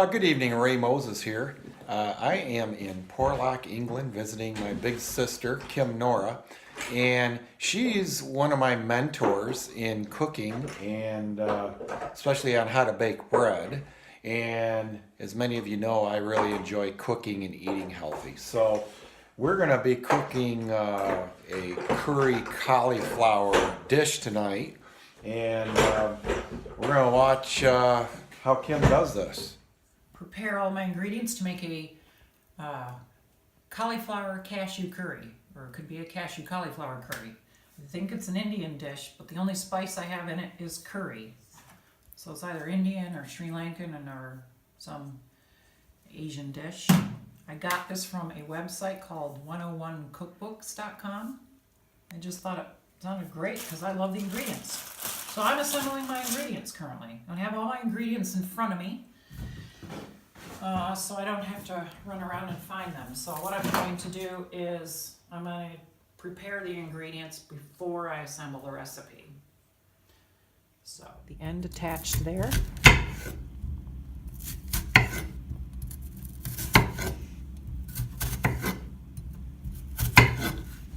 Good evening, Ray Moses here. I am in Porlock, England, visiting my big sister, Kim Nora, and she's one of my mentors in cooking and especially on how to bake bread. And as many of you know, I really enjoy cooking and eating healthy. So we're going to be cooking a curry cauliflower dish tonight, and we're going to watch how Kim does this. Prepare all my ingredients to make a cauliflower cashew curry, or it could be a cashew cauliflower curry. I think it's an Indian dish, but the only spice I have in it is curry. So it's either Indian or Sri Lankan or some Asian dish. I got this from a website called 101cookbooks.com. I just thought it sounded great because I love the ingredients. So I'm assembling my ingredients currently. I have all my ingredients in front of me. So I don't have to run around and find them. So what I'm going to do is I'm going to prepare the ingredients before I assemble the recipe. So the end attached there.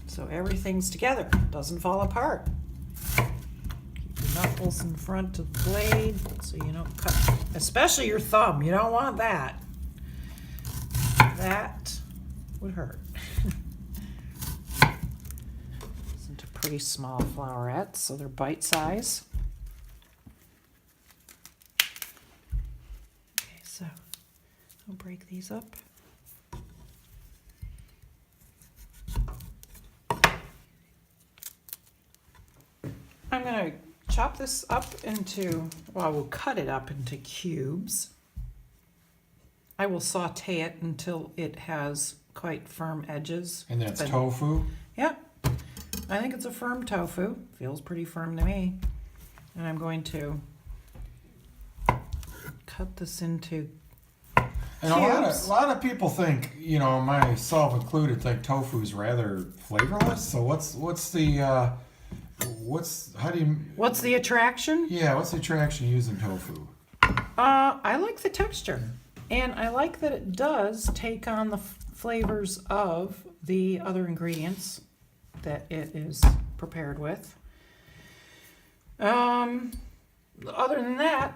So everything's together, doesn't fall apart. Keep your knuckles in front of the blade so you don't cut, especially your thumb. You don't want that. That would hurt. These into pretty small flowerets, so they're bite size. Okay, so I'll break these up. I'm going to chop this up into, well, I will cut it up into cubes. I will saute it until it has quite firm edges. And that's tofu? Yep. I think it's a firm tofu. Feels pretty firm to me. And I'm going to cut this into And a lot of people think, you know, myself included, think tofu is rather flavorless. So what's the attraction? Yeah, what's the attraction using tofu? I like the texture. And I like that it does take on the flavors of the other ingredients that it is prepared with. Other than that,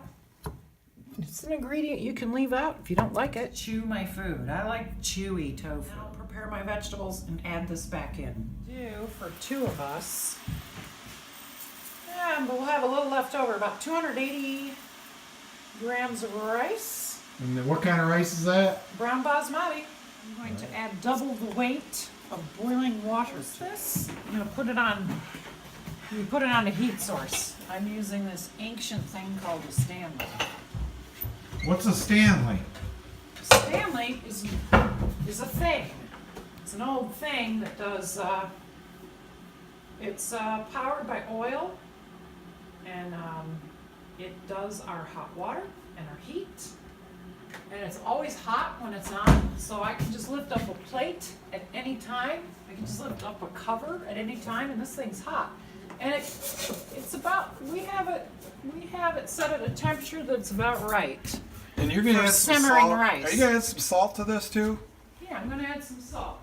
it's an ingredient you can leave out if you don't like it. Chew my food. I like chewy tofu. I'll prepare my vegetables and add this back in. For two of us. And we'll have a little left over, about 280 grams of rice. And what kind of rice is that? Brown basmati. I'm going to add double the weight of boiling water to this. I'm going to put it on, you put it on a heat source. I'm using this ancient thing called a Stanley. What's a Stanley? Stanley is a thing. It's an old thing that does, it's powered by oil, and it does our hot water and our heat. And it's always hot when it's on, so I can just lift up a plate at any time. I can just lift up a cover at any time, and this thing's hot. And it's about, we have it set at a temperature that's about right. And you're gonna add some simmering salt. rice. Are you gonna add some salt to this too? Yeah, I'm gonna add some salt.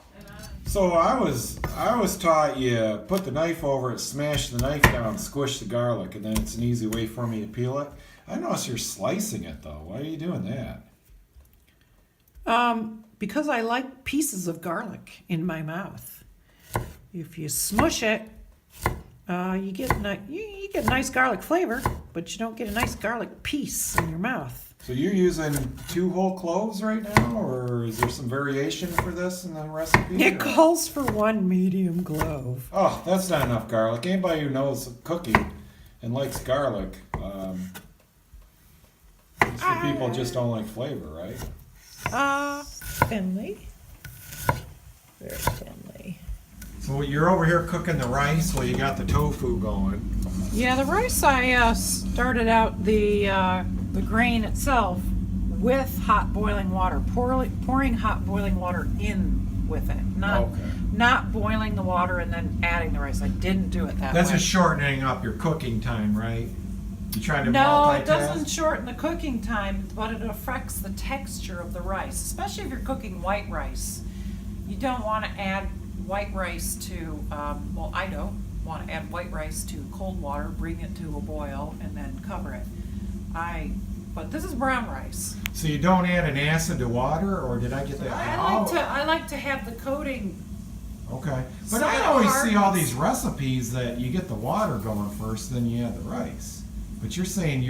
So I was taught you put the knife over it, smash the knife down, squish the garlic, and then it's an easy way for me to peel it. I notice you're slicing it though. Why are you doing that? Because I like pieces of garlic in my mouth. If you smush it, you get a nice garlic flavor, but you don't get a nice garlic piece in your mouth. So you're using 2 whole cloves right now, or is there some variation for this in the recipe? It calls for 1 medium clove. Oh, that's not enough garlic. Anybody who knows cooking and likes garlic, these people just don't like flavor, right? Thinly. Very thinly. So you're over here cooking the rice while you got the tofu going. Yeah, the rice, I started out the grain itself with hot boiling water, pouring hot boiling water in with it, not boiling the water and then adding the rice. I didn't do it that way. That's just shortening up your cooking time, right? You trying to No, multitask? it doesn't shorten the cooking time, but it affects the texture of the rice, especially if you're cooking white rice. You don't want to add white rice to, well, I don't want to add white rice to cold water, bring it to a boil, and then cover it. But this is brown rice. So you don't add an acid to water, or did I get that? I like to have the coating. Okay, but So I it always see all hardens. these recipes that you get the water going first, then you add the rice. But you're saying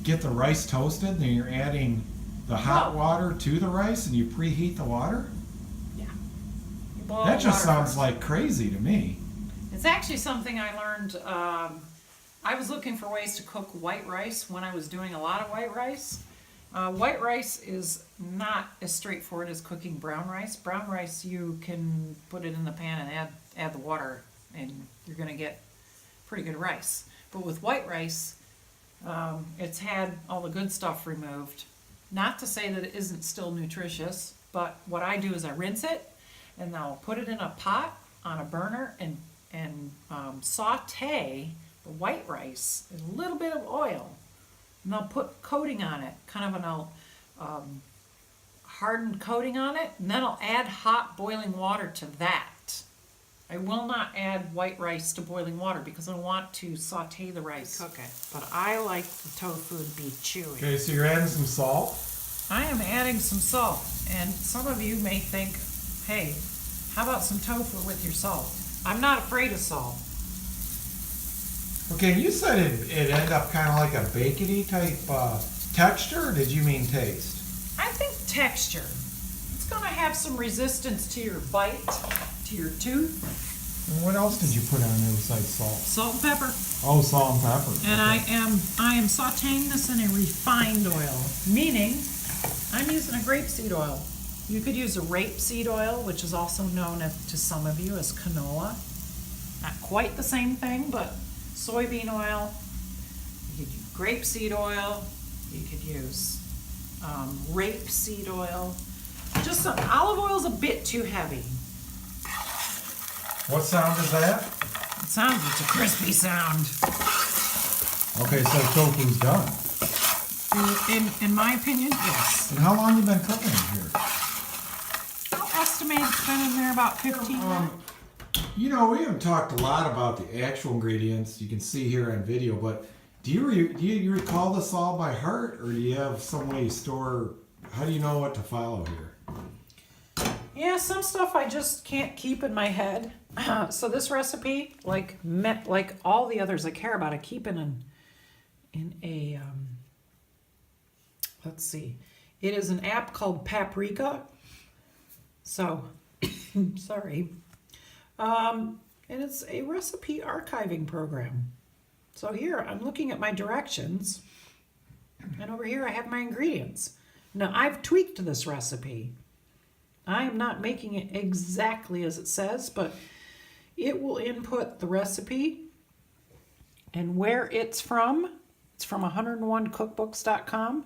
get the rice toasted, then you're adding the hot No. water to the rice, and you preheat the water. Yeah. You boil That just water sounds first. like crazy to me. It's actually something I learned. I was looking for ways to cook white rice when I was doing a lot of white rice. White rice is not as straightforward as cooking brown rice. Brown rice, you can put it in the pan and add the water, and you're going to get pretty good rice. But with white rice, it's had all the good stuff removed. Not to say that it isn't still nutritious, but what I do is I rinse it, and then I'll put it in a pot on a burner and saute the white rice in a little bit of oil. And I'll put coating on it, kind of an hardened coating on it, and then I'll add hot boiling water to that. I will not add white rice to boiling water because I want to saute the rice. Cook it, but I like the tofu to be chewy. Okay, so you're adding some salt. I am adding some salt, and some of you may think, hey, how about some tofu with your salt? I'm not afraid of salt. Okay, you said it ended up kind of like a bacony type texture, or did you mean taste? I think texture. It's going to have some resistance to your bite, to your tooth. And what else did you put on there besides salt? Salt and pepper. Oh, salt and pepper. And Okay. I am sauteing this in a refined oil, meaning I'm using a grapeseed oil. You could use a rapeseed oil, which is also known to some of you as canola. Not quite the same thing, but soybean oil. You could use grapeseed oil. You could use rapeseed oil. Just some olive oil is a bit too heavy. What sound is that? It sounds it's a crispy sound. Okay, so tofu's done. In my opinion, yes. And how long you been cooking it here? I'll estimate it's been in there about 15 minutes. You know, we haven't talked a lot about the actual ingredients. You can see here on video, but do you recall this all by heart, or do you have some way you store? How do you know what to follow here? Yeah, some stuff I just can't keep in my head. So this recipe, like all the others I care about, I keep in a let's see. It is an app called Paprika. So, sorry. And it's a recipe archiving program. So here I'm looking at my directions, and over here I have my ingredients. Now I've tweaked this recipe. I am not making it exactly as it says, but it will input the recipe and where it's from. It's from 101cookbooks.com.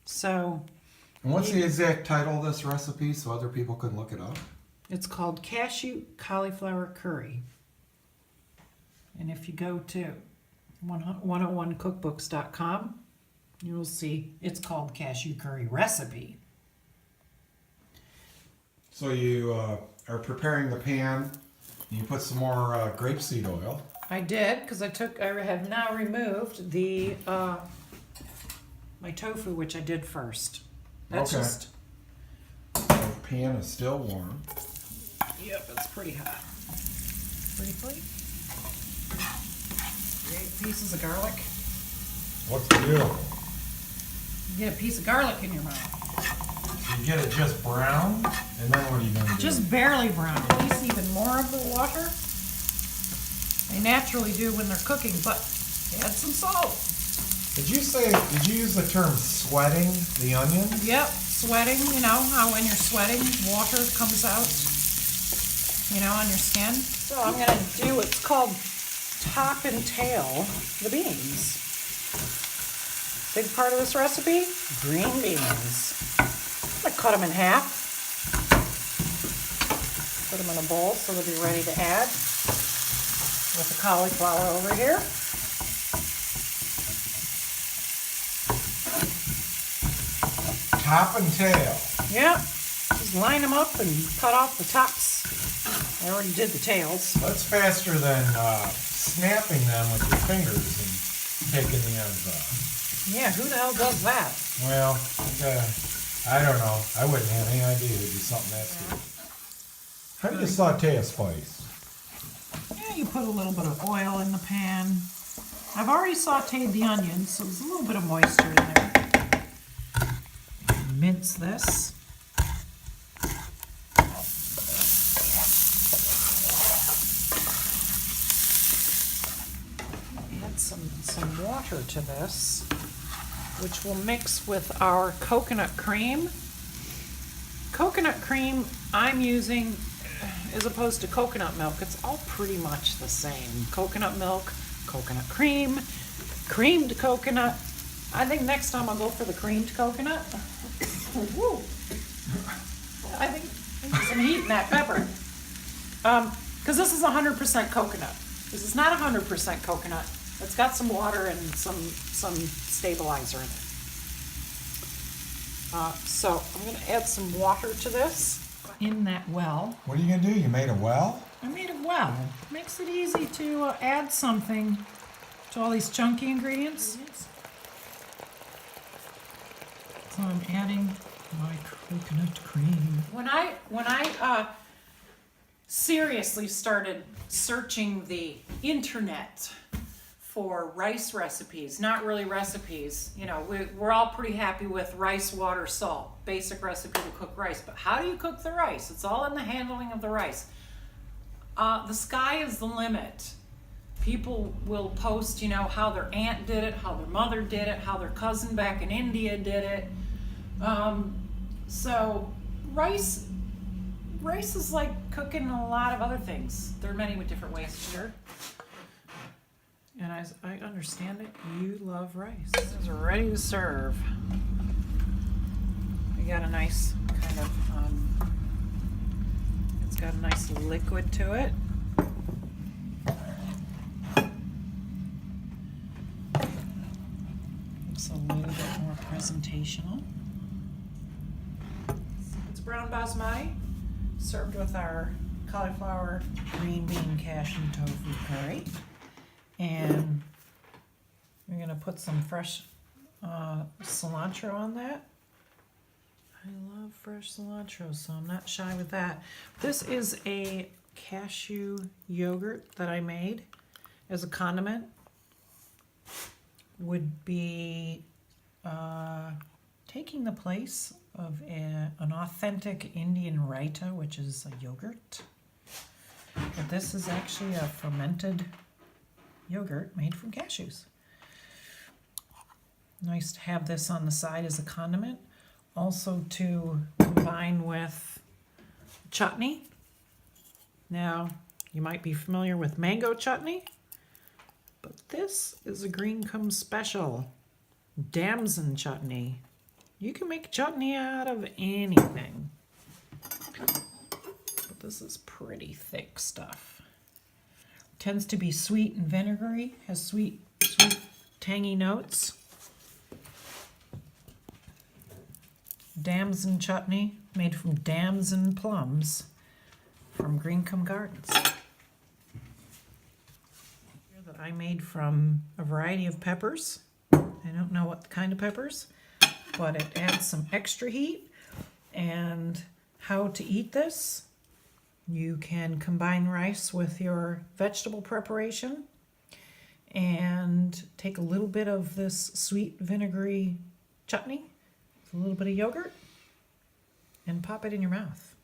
So And what's the exact title of this recipe so other people can look it up? it's called Cashew Cauliflower Curry. And if you go to 101cookbooks.com, you'll see it's called Cashew Curry Recipe. So you are preparing the pan. You put some more grapeseed oil. I did, because I have now removed the my tofu, which I did first. That's Okay. just, The pan is still warm. yep, it's pretty hot. Briefly. 8 pieces of garlic. What's the deal? You get a piece of garlic in your mouth. You get it just brown, and then what are you going to do? Just barely brown. Release even more of the water. They naturally do when they're cooking, but add some salt. Did you use the term sweating the onion? Yep, sweating, you know how when you're sweating, water comes out, you know, on your skin. So I'm gonna do what's called top and tail the beans. Big part of this recipe, green beans. I'm gonna cut them in half. Put them in a bowl so they'll be ready to add with the cauliflower over here. top and tail. Yeah, just line them up and cut off the tops. I already did the tails. That's faster than snapping them with your fingers and taking the ends off. Yeah, who the hell does that? Well, I don't know. I wouldn't have any idea it would be something that stupid. How do you saute a spice? Yeah, you put a little bit of oil in the pan. I've already sauteed the onions, so there's a little bit of moisture in there. Mince this. Add some water to this, which will mix with our coconut cream. Coconut cream I'm using, as opposed to coconut milk, it's all pretty much the same. Coconut milk, coconut cream, creamed coconut. I think next time I'll go for the creamed coconut. Woo. I think there's some heat in that pepper. Because this is 100% coconut. This is not 100% coconut. It's got some water and some stabilizer in it. So I'm going to add some water to this. In that well. What are you going to do? You made a well? I made a well. Makes it easy to add something to all these chunky ingredients. So I'm adding my coconut cream. When I seriously started searching the internet for rice recipes, not really recipes, you know, we're all pretty happy with rice, water, salt, basic recipe to cook rice, but how do you cook the rice? It's all in the handling of the rice. The sky is the limit. People will post, you know, how their aunt did it, how their mother did it, how their cousin back in India did it. So rice is like cooking a lot of other things. There are many different ways to sure. And as I understand it, you love rice. This is ready to serve. We got a nice kind of, it's got a nice liquid to it. Looks a little bit more presentational. It's brown basmati, served with our cauliflower, green bean, cashew, tofu curry. And we're gonna put some fresh cilantro on that. I love fresh cilantro, so I'm not shy with that. This is a cashew yogurt that I made as a condiment. Would be taking the place of an authentic Indian raita, which is a yogurt. But this is actually a fermented yogurt made from cashews. Nice to have this on the side as a condiment. Also to combine with chutney. Now, you might be familiar with mango chutney, but this is a Greencomb special, damson chutney. You can make chutney out of anything, but this is pretty thick stuff. Tends to be sweet and vinegary, has sweet, tangy notes. Damson chutney, made from damson plums from Greencomb Gardens. That I made from a variety of peppers. I don't know what kind of peppers, but it adds some extra heat. And how to eat this: you can combine rice with your vegetable preparation and take a little bit of this sweet vinegary chutney, a little bit of yogurt, and pop it in your mouth.